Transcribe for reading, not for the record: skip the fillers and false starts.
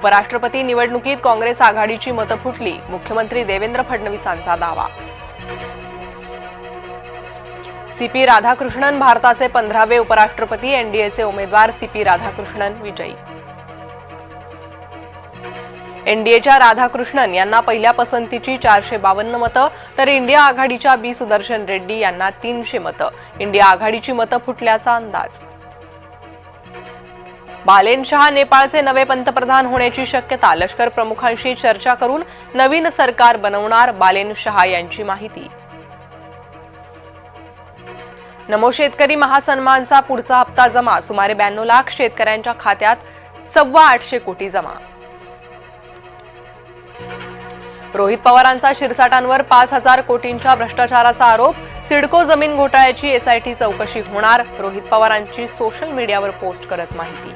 उपराष्ट्रपती निवडणुकीत काँग्रेस आघाडीची मतं फुटली, मुख्यमंत्री देवेंद्र फडणवीसांचा दावा। सीपी राधाकृष्णन भारताचे 15वे उपराष्ट्रपती, एनडीएचे उमेदवार सीपी राधाकृष्णन विजयी। एनडीएच्या राधाकृष्णन यांना पहिल्या पसंतीची 452 मतं, तर इंडिया आघाडीच्या बी सुदर्शन रेड्डी यांना 300 मतं। इंडिया आघाडीची मतं फुटल्याचा अंदाज। बालेन शहा नेपाळचे नवे पंतप्रधान होण्याची शक्यता, लष्कर प्रमुखांशी चर्चा करून नवीन सरकार बनवणार, बालेन शहा यांची माहिती। नमो शेतकरी महासन्मानचा पुढचा हप्ता जमा, सुमारे 92 लाख शेतकऱ्यांच्या खात्यात 825 कोटी जमा। रोहित पवारांचा शिरसाटांवर 5000 कोटींच्या भ्रष्टाचाराचा आरोप, सिडको जमीन घोटाळ्याची एसआयटी चौकशी होणार, रोहित पवारांची सोशल मीडियावर पोस्ट करत माहिती।